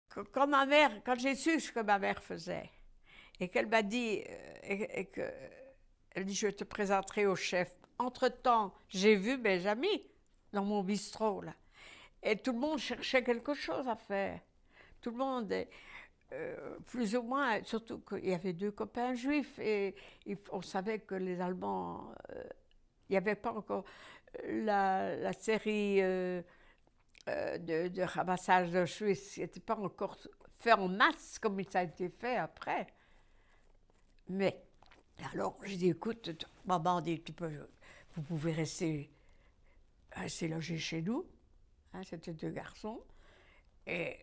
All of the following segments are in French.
quand j'ai su ce que ma mère faisait, et qu'elle m'a dit, elle dit, je te présenterai au chef. Entre-temps, j'ai vu mes amis dans mon bistrot, là. Et tout le monde cherchait quelque chose à faire. Tout le monde, plus ou moins, surtout qu'il y avait deux copains juifs et on savait que les Allemands, il n'y avait pas encore la série de ramassage de Suisse, n'était pas encore fait en masse comme ça a été fait après. Mais alors, j'ai dit, écoute, maman dit, vous pouvez rester logés chez nous. Hein, c'était deux garçons. Et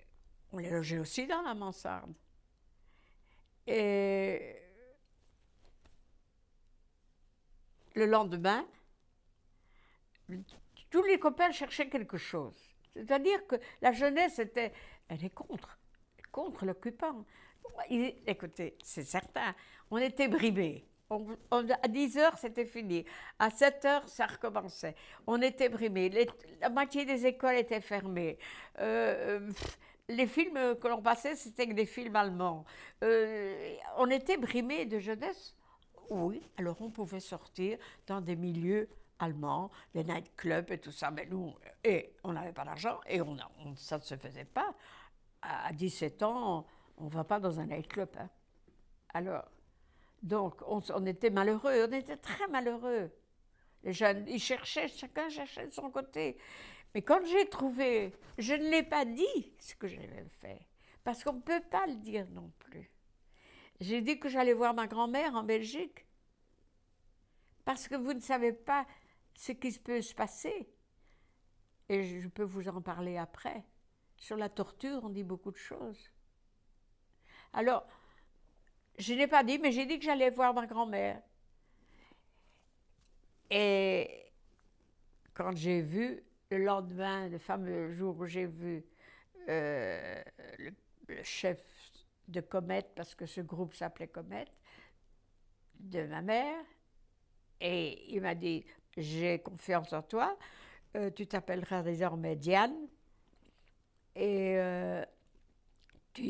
on les logeait aussi dans la mansarde. Et le lendemain, tous les copains cherchaient quelque chose. C'est-à-dire que la jeunesse était, elle est contre l'occupant. Écoutez, c'est certain, on était brimés. À 10 heures, c'était fini. À 7 heures, ça recommençait. On était brimés. La moitié des écoles étaient fermées. Les films que l'on passait, c'était que des films allemands. On était brimés de jeunesse. Oui, alors on pouvait sortir dans des milieux allemands, des nightclubs et tout ça. Mais nous, on n'avait pas d'argent et ça ne se faisait pas. À 17 ans, on ne va pas dans un nightclub. Hein. Alors, donc, on était malheureux, on était très malheureux. Les jeunes, chacun cherchait de son côté. Mais quand j'ai trouvé, je ne l'ai pas dit ce que j'avais fait, parce qu'on ne peut pas le dire non plus. J'ai dit que j'allais voir ma grand-mère en Belgique, parce que vous ne savez pas ce qui peut se passer. Et je peux vous en parler après. Sur la torture, on dit beaucoup de choses. Alors, je n'ai pas dit, mais j'ai dit que j'allais voir ma grand-mère. Et quand j'ai vu, le lendemain, le fameux jour où j'ai vu le chef de Comet, parce que ce groupe s'appelait Comet, de ma mère, et il m'a dit, j'ai confiance en toi, tu t'appelleras désormais Diane, et tu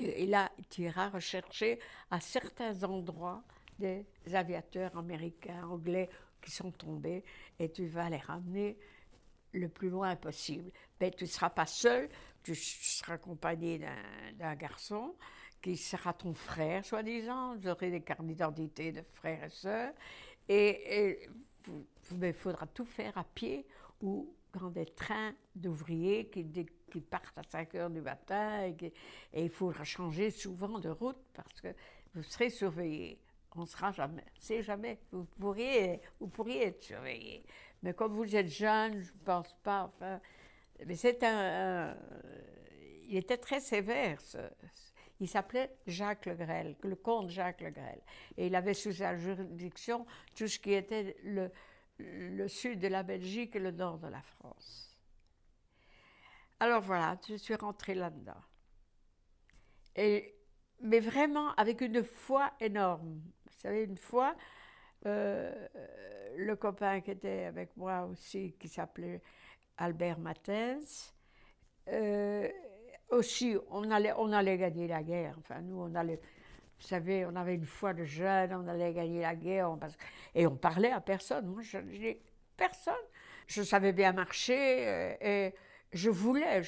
iras rechercher à certains endroits des aviateurs américains, anglais qui sont tombés, et tu vas les ramener le plus loin possible. Mais tu ne seras pas seul, tu seras accompagné d'un garçon qui sera ton frère, soi-disant. Vous aurez des cartes d'identité de frères et sœurs. Et il faudra tout faire à pied ou dans des trains d'ouvriers qui partent à 5 heures du matin. Et il faudra changer souvent de route parce que vous serez surveillé. On ne sera jamais, c'est jamais. Vous pourriez être surveillé. Mais comme vous êtes jeune, je ne pense pas. Enfin, mais il était très sévère. Il s'appelait Jacques Le Grêle, le comte Jacques Le Grêle. Et il avait sous sa juridiction tout ce qui était le sud de la Belgique et le nord de la France. Alors voilà, je suis rentrée là-dedans. Mais vraiment avec une foi énorme. Vous savez, une foi, le copain qui était avec moi aussi, qui s'appelait Albert Matens, aussi, on allait gagner la guerre. Enfin, nous, on allait, vous savez, on avait une foi de jeunes, on allait gagner la guerre, et on parlait à personne. Moi, personne. Je savais bien marcher, et je voulais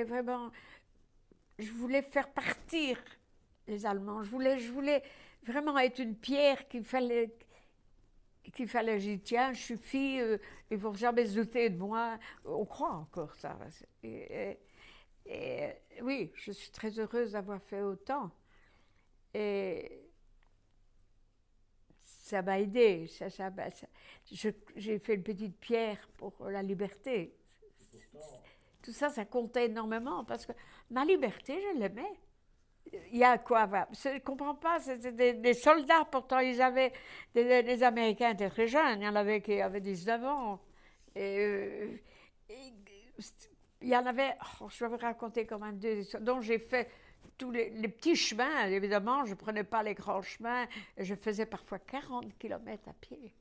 vraiment, je voulais faire partir les Allemands. Je voulais vraiment être une pierre qu'il fallait, j'y tiens, je suis fille, ils ne vont jamais se douter de moi. On croit encore ça. Et oui, je suis très heureuse d'avoir fait autant. Et ça m'a aidée. J'ai fait une petite pierre pour la liberté. Tout ça, ça comptait énormément parce que ma liberté, je l'aimais. Il y a quoi? Je ne comprends pas. C'était des soldats, pourtant, les Américains étaient très jeunes. Il y en avait qui avaient 19 ans. Et, et, il y en avait, je vais vous raconter quand même deux histoires. Donc, j'ai fait tous les petits chemins, évidemment. Je ne prenais pas les grands chemins. Je faisais parfois 40 kilomètres à pied.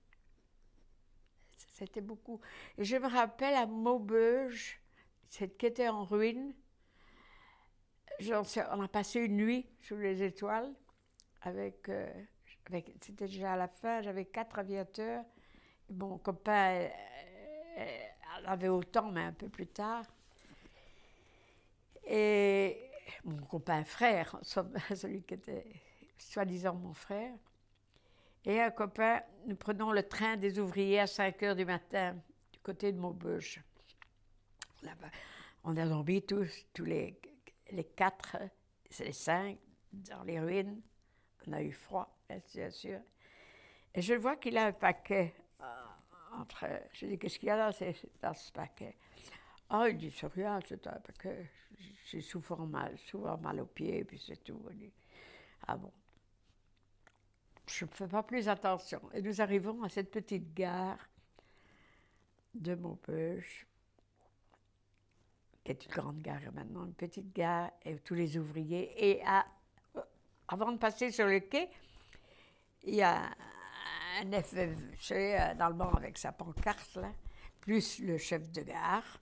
C'était beaucoup. Et je me rappelle à Maubeuge, qui était en ruine, On a passé une nuit sous les étoiles c'était déjà à la fin, j'avais 4 aviateurs. Mon copain en avait autant, mais un peu plus tard. Et mon copain frère, celui qui était soi-disant mon frère, et un copain, nous prenons le train des ouvriers à 5 heures du matin, du côté de Maubeuge. Là-bas, on a dormi tous les 4, les 5, dans les ruines. On a eu froid, bien sûr. Et je vois qu'il a un paquet entre... Je dis, qu'est-ce qu'il y a là, dans ce paquet? Ah, il dit, c'est rien, c'est un paquet. J'ai souvent mal aux pieds, puis c'est tout. Il dit, ah bon. Je ne fais pas plus attention. Et nous arrivons à cette petite gare de Maubeuge, qui est une grande gare maintenant, une petite gare, et tous les ouvriers. Et avant de passer sur le quai, il y a un FFC, un Allemand avec sa pancarte, là, plus le chef de gare,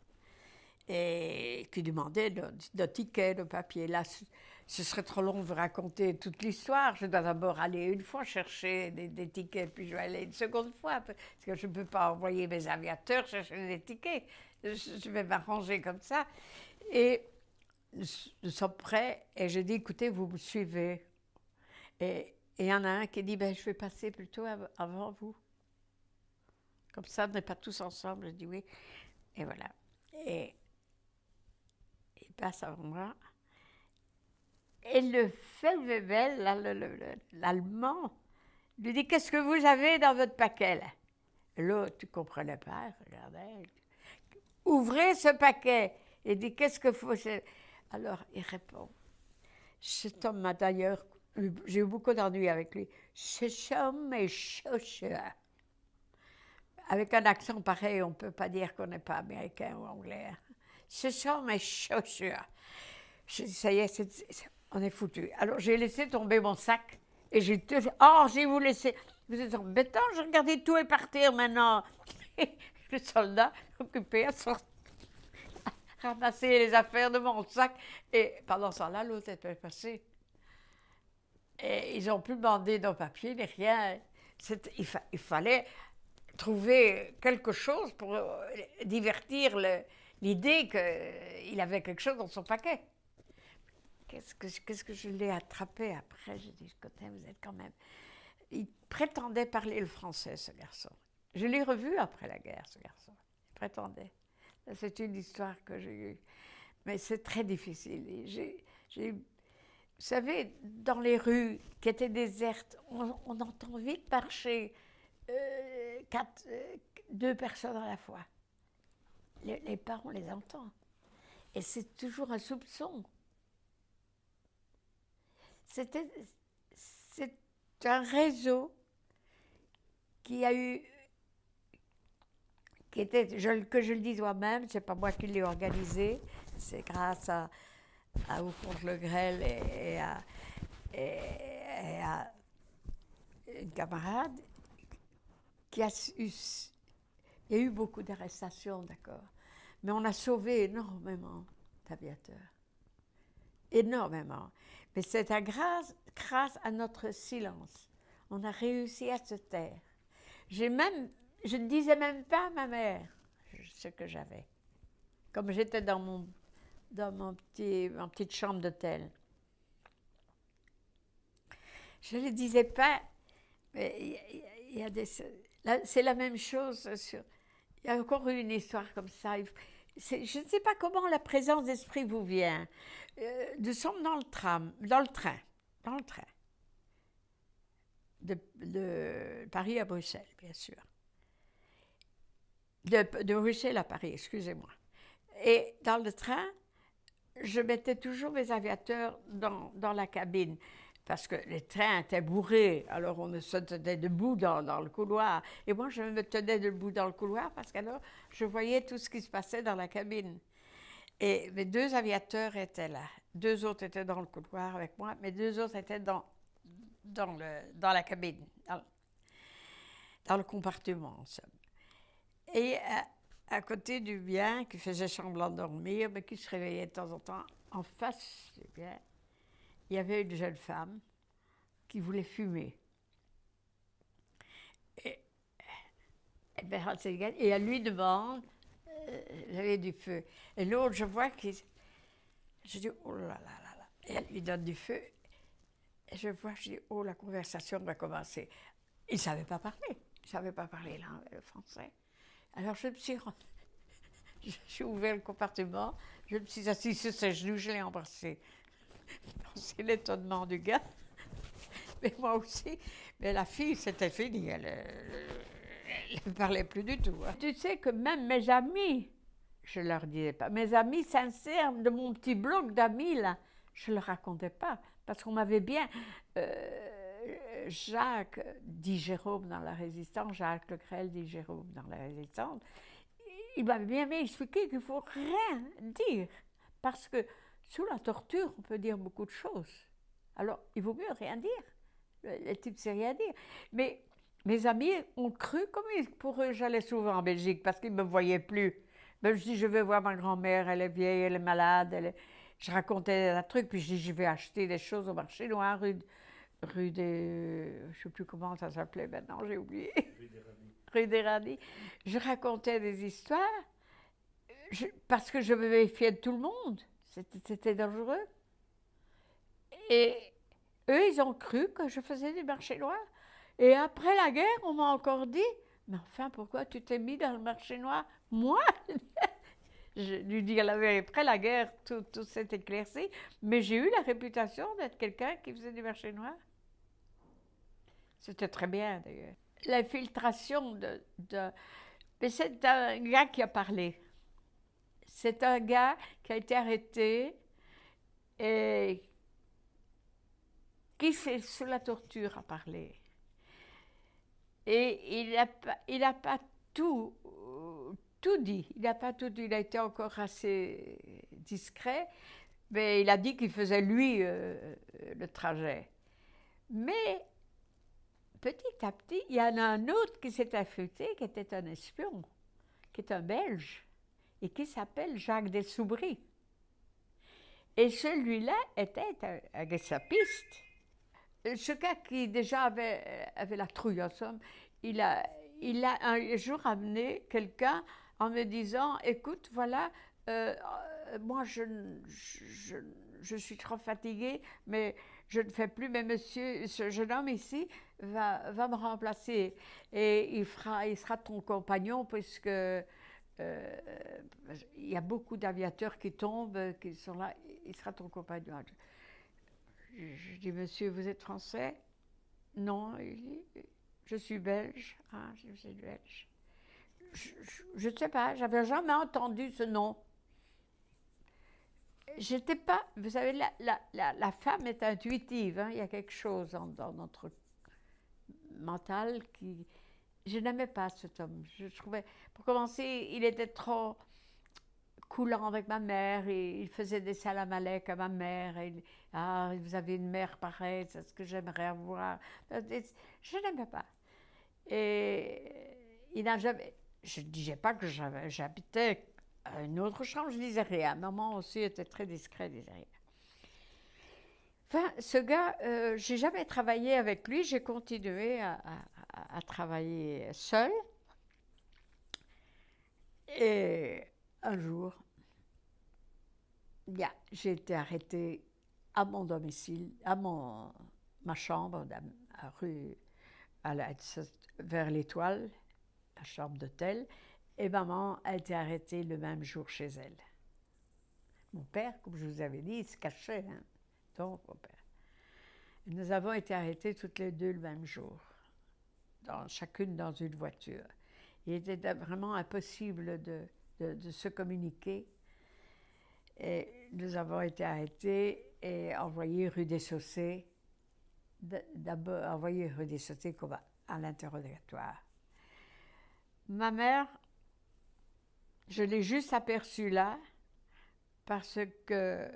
et qui demandait de tickets, de papier. Là, ce serait trop long de vous raconter toute l'histoire. Je dois d'abord aller une fois chercher des tickets, puis je vais aller une seconde fois, parce que je ne peux pas envoyer mes aviateurs chercher des tickets. Je vais m'arranger comme ça. Et nous sommes prêts, et je dis, écoutez, vous me suivez. Et il y en a un qui dit, ben, je vais passer plutôt avant vous. Comme ça, on n'est pas tous ensemble. Je dis oui. Et voilà. Et il passe avant moi. Et le Feldwebel, l'Allemand, lui dit, qu'est-ce que vous avez dans votre paquet, là? L'autre, tu ne comprenais pas, regardez. Ouvrez ce paquet. Il dit, qu'est-ce que faut... Alors, il répond. Cet homme m'a d'ailleurs... J'ai eu beaucoup d'ennuis avec lui. Ce sont mes chaussures. Avec un accent pareil, on ne peut pas dire qu'on n'est pas américain ou anglais. Ce sont mes chaussures. Je dis, ça y est, on est foutu. Alors, j'ai laissé tomber mon sac et j'ai tout... Oh, j'ai vous laissé... Vous êtes embêtant, je regardais tout et partir maintenant. Le soldat occupé à ramasser les affaires de mon sac. Et pendant ce temps-là, l'autre était passé. Et ils n'ont plus demandé nos papiers, ni rien. Il fallait trouver quelque chose pour divertir l'idée qu'il avait quelque chose dans son paquet. Qu'est-ce que je l'ai attrapé après? J'ai dit, écoutez, vous êtes quand même... Il prétendait parler le français, ce garçon. Je l'ai revu après la guerre, ce garçon. Il prétendait. C'est une histoire que j'ai eue. Mais c'est très difficile. Vous savez, dans les rues qui étaient désertes, on entend vite marcher 2 personnes à la fois. Les pas, on les entend. Et c'est toujours un soupçon. C'est un réseau qui a eu, que je le dis moi-même, c'est pas moi qui l'ai organisé, c'est grâce à Auponce Le Grel et à une camarade qui a eu... Il y a eu beaucoup d'arrestations, d'accord, mais on a sauvé énormément d'aviateurs. Énormément. Mais c'est grâce à notre silence. On a réussi à se taire. Je ne disais même pas à ma mère ce que j'avais. Comme j'étais dans ma petite chambre d'hôtel. Je ne le disais pas. Mais c'est la même chose. Il y a encore eu une histoire comme ça. Je ne sais pas comment la présence d'esprit vous vient. Nous sommes dans le train, de Paris à Bruxelles, bien sûr. De Bruxelles à Paris, excusez-moi. Et dans le train, je mettais toujours mes aviateurs dans la cabine, parce que les trains étaient bourrés, alors on se tenait debout dans le couloir. Et moi, je me tenais debout dans le couloir, parce qu'alors, je voyais tout ce qui se passait dans la cabine. Et mes 2 aviateurs étaient là. 2 autres étaient dans le couloir avec moi, mais 2 autres étaient dans la cabine, dans le compartiment, en somme. Et à côté du bien, qui faisait semblant de dormir, mais qui se réveillait de temps en temps, en face du bien, il y avait une jeune femme qui voulait fumer. Et elle va rentrer et elle lui demande, j'avais du feu. Et l'autre, je vois qu'il... Je dis, oh là là là là. Et elle lui donne du feu. Et je vois, je dis, oh, la conversation va commencer. Il ne savait pas parler. Il ne savait pas parler le français. Alors je me suis... J'ai ouvert le compartiment, je me suis assise sur ses genoux, je l'ai embrassé. C'est l'étonnement du gars. Mais moi aussi. Mais la fille, c'était fini. Elle ne parlait plus du tout. Hein. Tu sais que même mes amis, je ne leur disais pas, mes amis sincères de mon petit bloc d'amis, là, je ne leur racontais pas. Parce qu'on m'avait bien... Jacques dit Jérôme dans la Résistance, Jacques Le Grel dit Jérôme dans la Résistance, il m'avait bien expliqué qu'il ne faut rien dire. Parce que sous la torture, on peut dire beaucoup de choses. Alors, il vaut mieux rien dire. Le type ne sait rien dire. Mais mes amis ont cru, comme pour eux, j'allais souvent en Belgique parce qu'ils ne me voyaient plus. Ben, je dis, je vais voir ma grand-mère, elle est vieille, elle est malade. Je racontais un truc, puis je dis, je vais acheter des choses au marché noir, rue des... je ne sais plus comment ça s'appelait maintenant, j'ai oublié. Rue des Radis. Je racontais des histoires parce que je me méfiais de tout le monde. C'était dangereux. Et eux, ils ont cru que je faisais du marché noir. Et après la guerre, on m'a encore dit, mais enfin, pourquoi tu t'es mis dans le marché noir? Moi? Je lui dis la vérité. Après la guerre, tout s'est éclairci. Mais j'ai eu la réputation d'être quelqu'un qui faisait du marché noir. C'était très bien, d'ailleurs. L'infiltration Mais c'est un gars qui a parlé. C'est un gars qui a été arrêté et qui, sous la torture, a parlé. Et il n'a pas tout dit. Il n'a pas tout dit. Il a été encore assez discret, mais il a dit qu'il faisait, lui, le trajet. Mais petit à petit, il y en a un autre qui s'est affûté, qui était un espion, qui est un Belge, et qui s'appelle Jacques Dessoubris. Et celui-là était un gestapiste. Ce gars qui déjà avait la trouille, en somme, il a un jour amené quelqu'un en me disant, écoute, voilà, moi je suis trop fatiguée, mais je ne fais plus, mais monsieur, ce jeune homme ici va me remplacer et il sera ton compagnon puisque il y a beaucoup d'aviateurs qui tombent, qui sont là, il sera ton compagnon. Je dis, monsieur, vous êtes français? Non, il dit, je suis belge. Ah, je suis belge. Je ne sais pas, j'avais jamais entendu ce nom. J'étais pas, vous savez, la femme est intuitive, hein, il y a quelque chose dans notre mental qui... Je n'aimais pas cet homme. Je trouvais, pour commencer, il était trop coulant avec ma mère, et il faisait des salam alek à ma mère. Ah, vous avez une mère pareille, c'est ce que j'aimerais avoir. Je n'aimais pas. Et il n'a jamais... Je ne disais pas que j'habitais à une autre chambre, je ne disais rien. Maman aussi était très discrète, disait rien. Enfin, ce gars, j'ai jamais travaillé avec lui, j'ai continué à travailler seule. Et un jour, j'ai été arrêtée à mon domicile, ma chambre, vers l'Étoile, la chambre d'hôtel, et maman a été arrêtée le même jour chez elle. Mon père, comme je vous avais dit, il se cachait, hein. Donc, mon père. Nous avons été arrêtés toutes les deux le même jour, chacune dans une voiture. Il était vraiment impossible de se communiquer. Et nous avons été arrêtés et envoyés rue des Saussaies, d'abord envoyés rue des Saussaies comme à l'interrogatoire. Ma mère, je l'ai juste aperçue là, parce que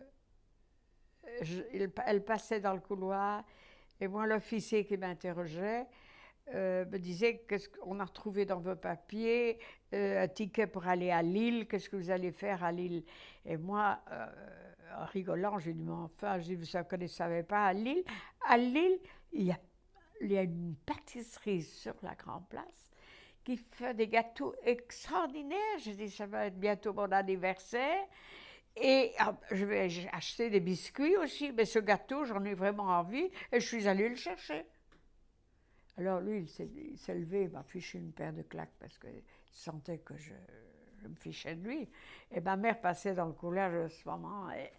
elle passait dans le couloir, et moi, l'officier qui m'interrogeait, me disait, qu'est-ce qu'on a retrouvé dans vos papiers, un ticket pour aller à Lille, qu'est-ce que vous allez faire à Lille? Et moi, en rigolant, j'ai dit, mais enfin, je dis, vous ne savez pas à Lille, il y a, il y a une pâtisserie sur la Grande Place qui fait des gâteaux extraordinaires. J'ai dit, ça va être bientôt mon anniversaire. Et je vais acheter des biscuits aussi, mais ce gâteau, j'en ai vraiment envie, et je suis allée le chercher. Alors lui, il s'est levé, il m'a fiché une paire de claques parce qu'il sentait que je me fichais de lui. Et ma mère passait dans le couloir à ce moment, et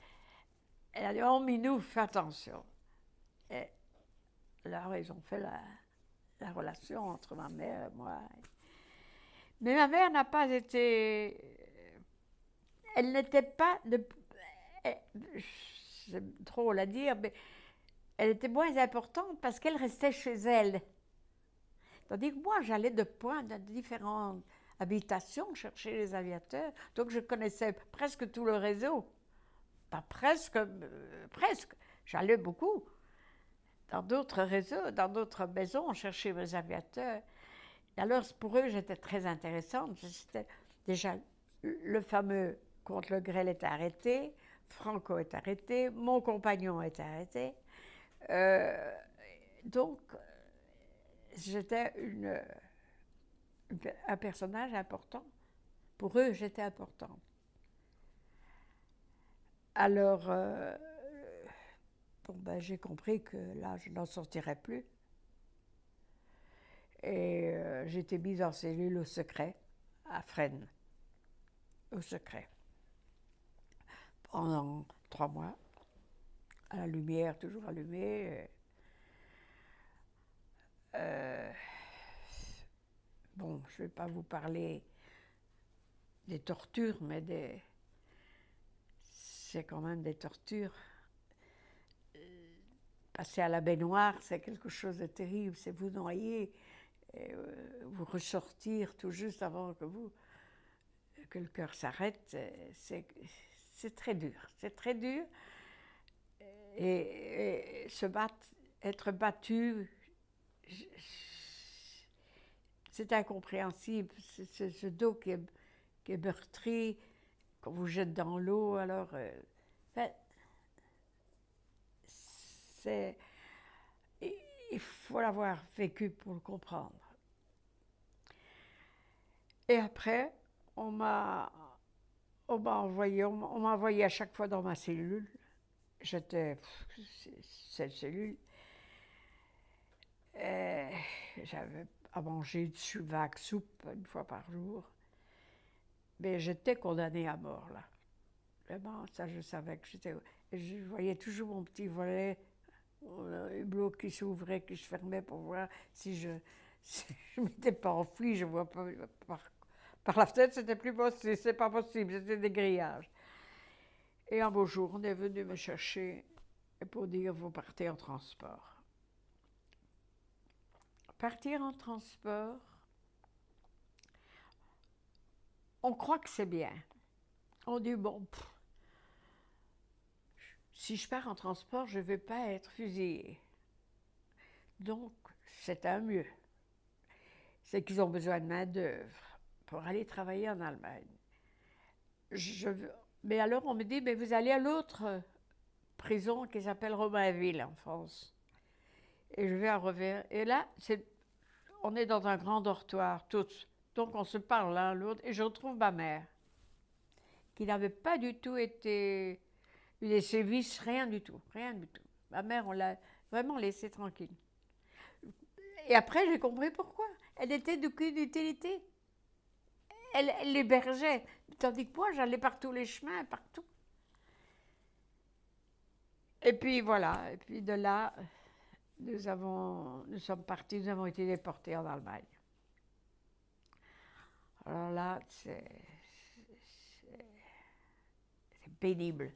elle a dit, oh Minou, fais attention. Et alors ils ont fait la relation entre ma mère et moi. Mais ma mère n'a pas été... Elle n'était pas... C'est drôle à dire, mais elle était moins importante parce qu'elle restait chez elle. Tandis que moi, j'allais de point dans différentes habitations chercher les aviateurs. Donc, je connaissais presque tout le réseau. Pas presque, presque. J'allais beaucoup dans d'autres réseaux, dans d'autres maisons, chercher mes aviateurs. Et alors, pour eux, j'étais très intéressante. C'était déjà le fameux Contre le grêle est arrêté, Franco est arrêté, mon compagnon est arrêté. Donc, j'étais un personnage important. Pour eux, j'étais importante. Alors, bon, ben, j'ai compris que là, je n'en sortirais plus. Et j'ai été mise en cellule au secret, à Fresnes, au secret, pendant 3 mois, à la lumière, toujours allumée. Bon, je ne vais pas vous parler des tortures, mais c'est quand même des tortures. Passer à la baignoire, c'est quelque chose de terrible. C'est vous noyer, et, vous ressortir tout juste avant que le cœur s'arrête. C'est très dur. C'est très dur. Et se battre, être battu, c'est incompréhensible. C'est ce dos qui est meurtri, qu'on vous jette dans l'eau. Alors, il faut l'avoir vécu pour le comprendre. Et après, on m'a envoyé à chaque fois dans ma cellule. J'étais cette cellule. J'avais à manger du suvac soupe une fois par jour. Mais j'étais condamnée à mort, là. Vraiment, ça, je savais que j'étais... Je voyais toujours mon petit volet, un hublot qui s'ouvrait, qui se fermait pour voir si je ne m'étais pas enfuie. Je vois pas... Par la fenêtre, c'était plus possible. C'est pas possible, c'était des grillages. Et un beau jour, on est venu me chercher pour dire, vous partez en transport. Partir en transport, on croit que c'est bien. On dit, bon, si je pars en transport, je ne vais pas être fusillée. Donc, c'est un mieux. C'est qu'ils ont besoin de main-d'œuvre pour aller travailler en Allemagne. Mais alors, on me dit, mais vous allez à l'autre prison qui s'appelle Romainville, en France. Et je vais à Revers. Et là, on est dans un grand dortoir, tous. Donc, on se parle l'un à l'autre. Et je retrouve ma mère, qui n'avait pas du tout été... eu des sévices, rien du tout, rien du tout. Ma mère, on l'a vraiment laissée tranquille. Et après, j'ai compris pourquoi. Elle était d'aucune utilité. Elle l'hébergeait. Tandis que moi, j'allais par tous les chemins, partout. Et puis voilà. Et puis de là, nous sommes partis, nous avons été déportés en Allemagne. Alors là, c'est pénible.